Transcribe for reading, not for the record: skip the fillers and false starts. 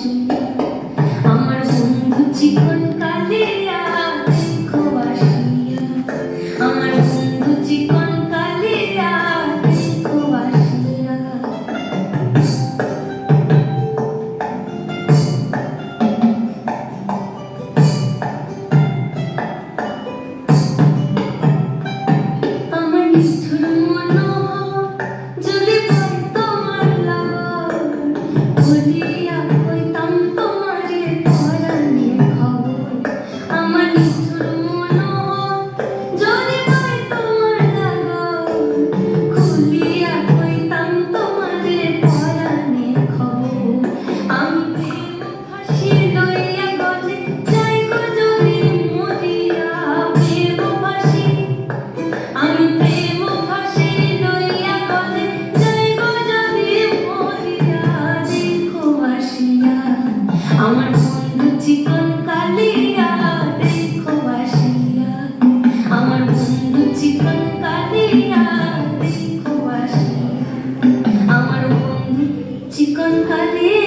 আসিয়া আমার বন্ধু চিকন কালিয়া দেখো আসিয়া আমার বন্ধু চিকন কালিয়া দেখো আসিয়া আমার নিষ্ঠুর মনোহর যদি পাই তোমার লাগর বলিয়া কইতাম তোমারে পরাণের খবর আমার নিষ্ঠুর মনোহর যদি পাই তোমার লাগর খুলিয়া কইতাম তোমারে পরাণের খবর আমি প্রেম ফাঁসি লইয়া গলে যাইব যদি মরিয়া প্রেম ফাঁসি আমি প্রেম ফাঁসি লইয়া গলে যাইব যদি মরিয়া দেখো আসিয়া আমার বন্ধু চিকন কালিয়া দেখো আসিয়া আমার বন্ধু চিকন কালিয়া দেখো আসিয়া আমার বন্ধু চিকন কালিয়া